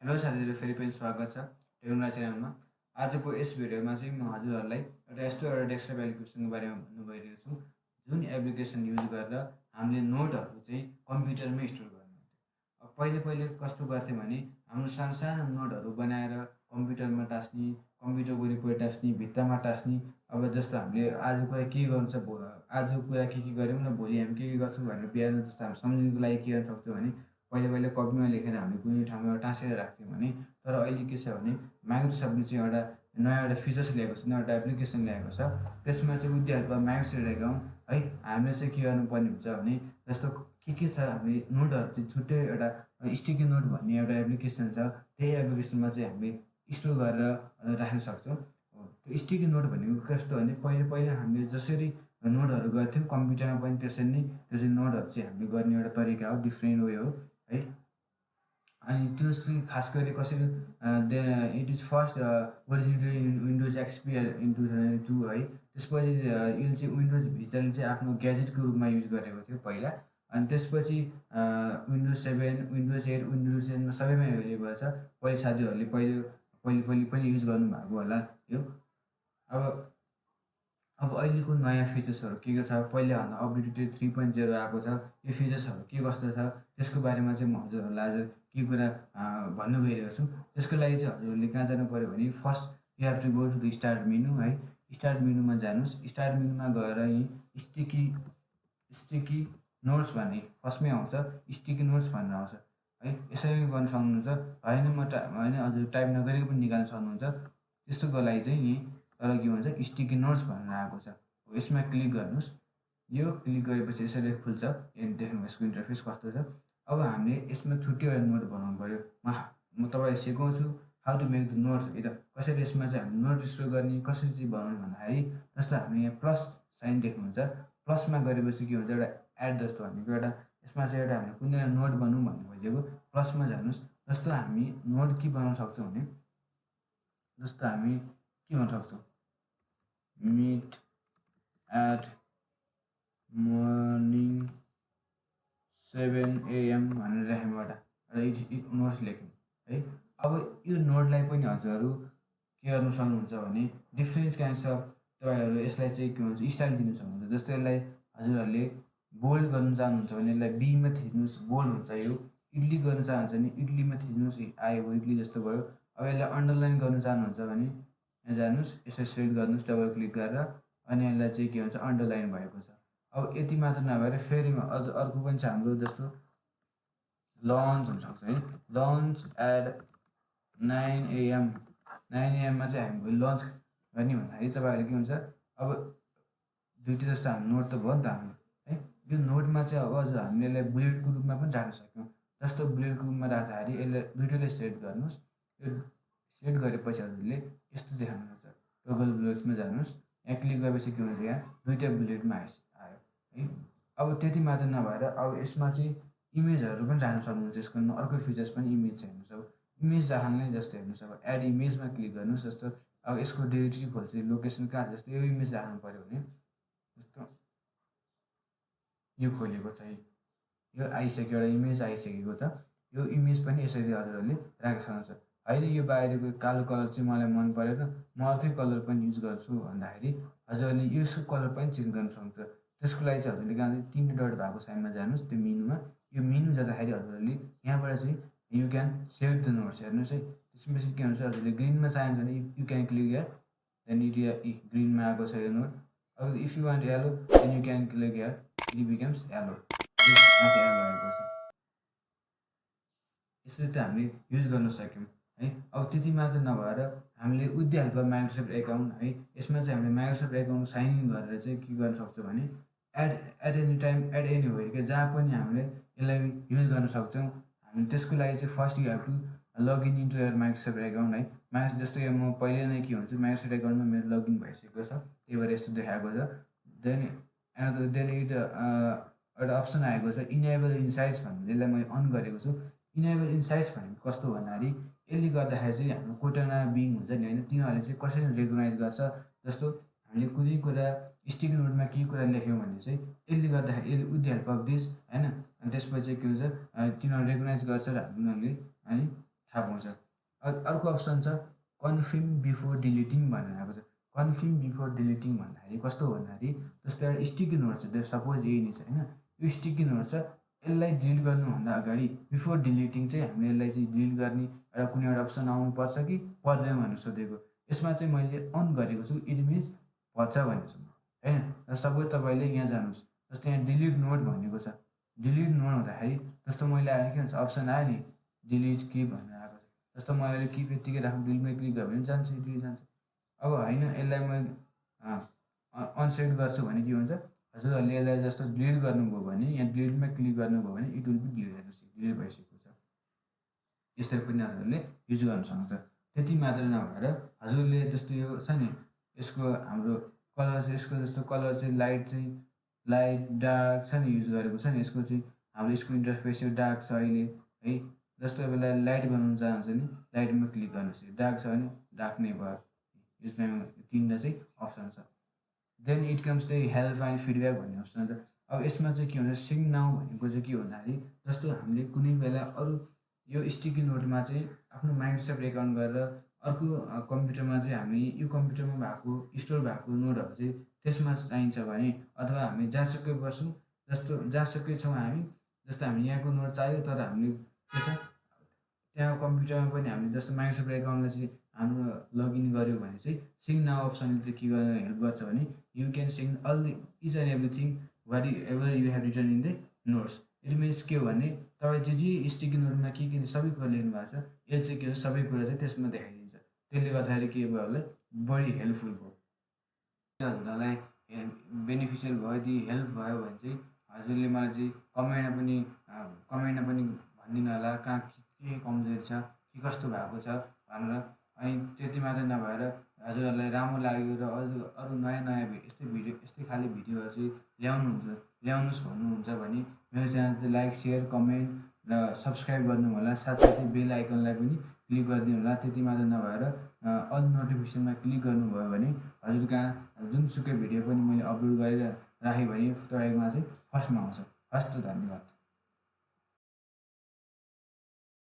Hello साथीहरु, फेरि पनि स्वागत छ टेक्नो च्यानलमा। आजको यस भिडियोमा चाहिँ म हजुरहरूलाई एउटा डेस्कटप एप्लिकेसनको बारेमा भन्नु गइरहेको छु, जुन एप्लिकेसन युज गरेर हामीले नोटहरू चाहिँ कम्प्युटरमै स्टोर गर्नु। अब पहिले कस्तो गर्थ्यौँ भने हाम्रो सानो सानो नोटहरू बनाएर कम्प्युटरमा टास्ने, कम्प्युटर वरिपरि टास्ने, भित्तामा टास्ने। अब जस्तो हामीले आज कुरा के गर्नु छ, आज कुरा के गऱ्यौँ र भोलि हामी के गर्छौँ भनेर बिहान जस्तो हामी सम्झिनुको लागि के गर्न सक्छौँ भने पहिले कपीमा लेखेर हामीले कुनै ठाउँमा टाँसेर राख्थ्यौँ भने। तर अहिले के छ भने माइक्रोसफ्टले चाहिँ एउटा फिचर्स ल्याएको छ, एउटा एप्लिकेसन ल्याएको छ। त्यसमा चाहिँ with the help of Microsoft account है हामीले चाहिँ के गर्नुपर्ने हुन्छ भने जस्तो के छ, हामी नोटहरू चाहिँ छुट्टै एउटा स्टिकी नोट भन्ने एउटा एप्लिकेसन छ। त्यही एप्लिकेसनमा चाहिँ हामीले स्टोर गरेर राख्न सक्छौँ। त्यो स्टिकी नोट भनेको कस्तो भने पहिले हामीले जसरी नोटहरू गर्थ्यौँ कम्प्युटरमा पनि त्यसरी नै त्यो चाहिँ नोटहरू चाहिँ हामीले गर्ने एउटा तरिका हो, डिफ्रेन्ट वे हो है। अनि त्यो चाहिँ खास गरी कसरी it is first originated in windows XP in 2002 है। त्यसपछि यसले चाहिँ विन्डोज भिस्टाले चाहिँ आफ्नो ग्याजेटको रूपमा युज गरेको थियो पहिला। अनि त्यसपछि विन्डोज 7, विन्डोज 8, विन्डोज 10मा सबैमा एभाइलेबल छ। पहिले साथीहरूले पहिले पनि युज गर्नुभएको होला यो। अब अहिलेको नयाँ फिचर्सहरू के छ, पहिलाभन्दा अपडेटेड 3.0 आएको छ। यो फिचर्सहरू के कस्तो छ त्यसको बारेमा चाहिँ म हजुरहरूलाई आज के कुरा भन्नु गइरहेको छु। त्यसको लागि चाहिँ हजुरहरूले कहाँ जानु पऱ्यो भने first you have to go to the start menu है। स्टार्ट मेनुमा जानुहोस्। स्टार्ट मेनुमा गएर यहीँ स्टिकी नोट्स भन्ने फर्स्टमै आउँछ, स्टिकी नोट्स भनेर आउँछ है। यसरी गर्न सक्नुहुन्छ। होइन हजुर टाइप नगरेको पनि निकाल्न सक्नुहुन्छ। त्यस्तोको लागि चाहिँ यहीँ तर के भन्छ स्टिकी नोट्स भनेर आएको छ। यसमा क्लिक गर्नुहोस्। यो क्लिक गरेपछि यसरी खुल्छ। देख्नु यसको इन्टरफेस कस्तो छ। अब हामीले यसमा छुट्टै एउटा नोट बनाउनु पऱ्यो। म तपाईँलाई सिकाउँछु how to make the notes है त। कसरी यसमा चाहिँ हामीले नोट स्टोर गर्ने, कसरी चाहिँ बनाउने भन्दाखेरि जस्तो हामी यहाँ प्लस साइन देख्नुहुन्छ। प्लसमा गरेपछि के हुन्छ, एउटा एड जस्तो भनेको एउटा यसमा चाहिँ एउटा हामीले कुनै एउटा नोट बनाउँ भन्ने खोजेको। प्लसमा जानुहोस्। जस्तो हामी नोट के बनाउन सक्छौँ भने जस्तो हामी के भन्न सक्छौँ, मिट एट मर्निङ 7 AM भनेर राख्यौँ, एउटा नोट्स लेख्यौँ है। अब यो नोटलाई पनि हजुरहरू के गर्नु सक्नुहुन्छ भने डिफ्रेन्ट काइन्ड्स अफ तपाईँहरू यसलाई चाहिँ के भन्छ स्टाइल दिनु सक्नुहुन्छ। जस्तो यसलाई हजुरहरूले बोल्ड गर्नु चाहनुहुन्छ भने यसलाई बीमा थिच्नुहोस्, बोल्ड हुन्छ। यो इडली गर्नु चाहनुहुन्छ भने इडलीमा थिच्नुहोस्, आयो इडली जस्तो भयो। अब यसलाई अन्डरलाइन गर्नु चाहनुहुन्छ भने यहाँ जानुहोस्, यसलाई सेलेक्ट गर्नुहोस् डबल क्लिक गरेर, अनि यसलाई चाहिँ के भन्छ अन्डरलाइन भएको छ। अब यति मात्र नभएर फेरि अझ अर्को पनि छ हाम्रो, जस्तो लन्च हुनसक्छ है। लन्च एट 9 AM 9 AM चाहिँ हामी लन्च गर्ने भन्दाखेरि तपाईँहरू के हुन्छ, अब दुइटै जस्तो हाम्रो नोट त भयो नि त हाम्रो है। यो नोटमा चाहिँ अब अझ हामीले यसलाई बुलेटको रूपमा पनि राख्न सक्यौँ। जस्तो बुलेटको रूपमा राख्दाखेरि यसलाई दुइटैलाई सेलेक्ट गर्नुहोस्। यो सेलेक्ट गरेपछि हजुरले यस्तो देखाउनुहुन्छ। टगल बुलेट्समा जानुहोस्। यहाँ क्लिक गरेपछि के हुन्छ, यहाँ दुईवटा बुलेटमा आयो है। अब त्यति मात्र नभएर अब यसमा चाहिँ इमेजहरू पनि राख्न सक्नुहुन्छ। यसको अर्को फिचर्स पनि इमेज छ। हेर्नुहोस्, अब इमेज राख्ने जस्तो हेर्नुहोस्, अब एड इमेजमा क्लिक गर्नुहोस्। जस्तो अब यसको डिरेक्टरी खोल्छ, लोकेसन कहाँ छ, जस्तो यो इमेज राख्नु पऱ्यो भने जस्तो यो खोलेको छ, यो आइसक्यो, एउटा इमेज आइसकेको छ। यो इमेज पनि यसरी हजुरहरूले राख्न सक्नुहुन्छ। होइन यो बाहिरको कालो कलर चाहिँ मलाई मन परेन, म अर्कै कलर पनि युज गर्छु भन्दाखेरि हजुरहरूले यसको कलर पनि चेन्ज गर्न सक्नुहुन्छ। त्यसको लागि चाहिँ हजुरले कहाँ चाहिँ 3 डट भएको साइडमा जानुहोस्, त्यो मेनुमा। यो मेनु जाँदाखेरि हजुरहरूले यहाँबाट चाहिँ you can save the notes हेर्नुहोस् है। त्यसपछि के हुन्छ, हजुरले ग्रिनमा चाहन्छ भने you can click here, then ग्रिनमा आएको छ यो नोट। अब if you want yellow then you can click here, it becomes yellow, yellow आएको छ। यसरी त हामीले युज गर्न सक्यौँ है। अब त्यति मात्र नभएर हामीले with the help of Microsoft account है, यसमा चाहिँ हामीले माइक्रोसफ्ट एकाउन्ट साइन इन गरेर चाहिँ के गर्न सक्छौँ भने at any time at anywhere के जहाँ पनि हामीले यसलाई युज गर्न सक्छौँ। हामी त्यसको लागि चाहिँ first you have to login into your Microsoft account है। जस्तो यो म पहिले नै के भन्छु, माइक्रोसफ्ट एकाउन्टमा मेरो लगइन भइसकेको छ, त्यही भएर यस्तो देखाएको छ। देन एउटा अप्सन आएको छ इनेबल इनसाइट्स भन्ने, यसलाई मैले अन गरेको छु। इनेबल इनसाइट्स भनेको कस्तो भन्दाखेरि यसले गर्दाखेरि चाहिँ हाम्रो कोटना बिङ हुन्छ नि होइन, तिनीहरूले चाहिँ कसरी रेकगनाइज गर्छ। जस्तो हामीले कुनै कुरा स्टिकी नोटमा केही कुरा लेख्यौँ भने चाहिँ यसले गर्दाखेरि यसले with the help of this होइन, अनि त्यसपछि के हुन्छ तिनीहरू रेकगनाइज गर्छ र उनीहरूले अनि थाहा पाउँछ। अर्को अप्सन छ कन्फर्म बिफोर डिलिटिङ भनेर आएको छ। कन्फर्म बिफोर डिलिटिङ भन्दाखेरि कस्तो हो भन्दाखेरि जस्तो एउटा स्टिकी नोट छ, सपोज यही नै छ होइन, यो स्टिकी नोट छ, यसलाई डिलिट गर्नुभन्दा अगाडि बिफोर डिलिटिङ चाहिँ हामीले यसलाई चाहिँ डिलिट गर्ने एउटा कुनै एउटा अप्सन आउनुपर्छ कि पर्दैन भनेर सोधेको। यसमा चाहिँ मैले अन गरेको छु, इट मिन्स पर्छ भनेको छु होइन। र सपोज तपाईँले यहाँ जानुहोस्, जस्तो यहाँ डिलिट नोट भनेको छ, डिलिट नोट हुँदाखेरि जस्तो मैले आएर के भन्छ अप्सन आयो नि डिलिट के भनेर आएको छ, जस्तो मैले कि यत्तिकै राख्नु डिलिटमा क्लिक गऱ्यो भने जान्छ, डिलिट जान्छ। अब होइन यसलाई म अनसेट गर्छु भने के हुन्छ, हजुरहरूले यसलाई जस्तो डिलिट गर्नुभयो भने यहाँ डिलिटमा क्लिक गर्नुभयो भने इट विल बी डिलिट, हेर्नुहोस् डिलिट भइसकेको छ। यसरी पनि हजुरहरूले युज गर्न सक्नुहुन्छ। त्यति मात्र नभएर हजुरले जस्तो यो छ नि यसको हाम्रो कलर चाहिँ यसको जस्तो कलर चाहिँ लाइट डार्क छ नि युज गरेको छ नि, यसको चाहिँ हाम्रो यसको इन्टरफेस यो डार्क छ अहिले है। जस्तो बेला लाइट बनाउनु चाहन्छ नि लाइटमा क्लिक गर्नुहोस्, डार्क छ भने डार्क नै भयो। यसमा तिनवटा चाहिँ अप्सन छ। Then it comes the help and feedback भन्ने अप्सन छ। अब यसमा चाहिँ के हुन्छ, सिङ नाउ भनेको चाहिँ के भन्दाखेरि जस्तो हामीले कुनै बेला अरू यो स्टिकी नोटमा चाहिँ आफ्नो माइक्रोसफ्ट एकाउन्ट गरेर अर्को कम्प्युटरमा चाहिँ हामी यो कम्प्युटरमा भएको स्टोर भएको नोटहरू चाहिँ त्यसमा चाहिन्छ भने, अथवा हामी जहाँसुकै बसौँ, जस्तो जहाँसुकै छौँ हामी, जस्तो हामी यहाँको नोट चाहियो तर हामीले के छ त्यहाँ कम्प्युटरमा पनि हामीले जस्तो माइक्रोसफ्ट एकाउन्टलाई चाहिँ हाम्रो लगइन गऱ्यो भने चाहिँ सिङ नाउ अप्सनले चाहिँ के गर्न हेल्प गर्छ भने you can sync all the each and everything whatever you have written in the notes. It means के हो भने तपाईँ जे स्टिकी नोटमा के सबै कुरा लेख्नु भएको छ, यसले चाहिँ के हो सबै कुरा चाहिँ त्यसमा देखाइदिन्छ। त्यसले गर्दाखेरि के भयो होला बढी हेल्पफुल भयो, हजुरलाई बेनिफिसियल भयो, यदि हेल्प भयो भने चाहिँ हजुरले मलाई चाहिँ कमेन्टमा पनि भनिदिनु होला कहाँ के कमजोरी छ के कस्तो भएको छ भनेर। अनि त्यति मात्रै नभएर हजुरहरूलाई राम्रो लाग्यो र अरू नयाँ यस्तै खाले भिडियोहरू चाहिँ ल्याउनुहोस् भन्नुहुन्छ भने मेरो च्यानल चाहिँ लाइक सेयर कमेन्ट र सब्सक्राइब गर्नु होला। साथसाथै बेल आइकनलाई पनि क्लिक गरिदिनु होला। त्यति मात्र नभएर अल नोटिफिकेसनमा क्लिक गर्नुभयो भने हजुर कहाँ जुनसुकै भिडियो पनि मैले अपलोड गरेर राखेँ भने तपाईँकोमा चाहिँ फर्स्टमा आउँछ। हस् त, धन्यवाद।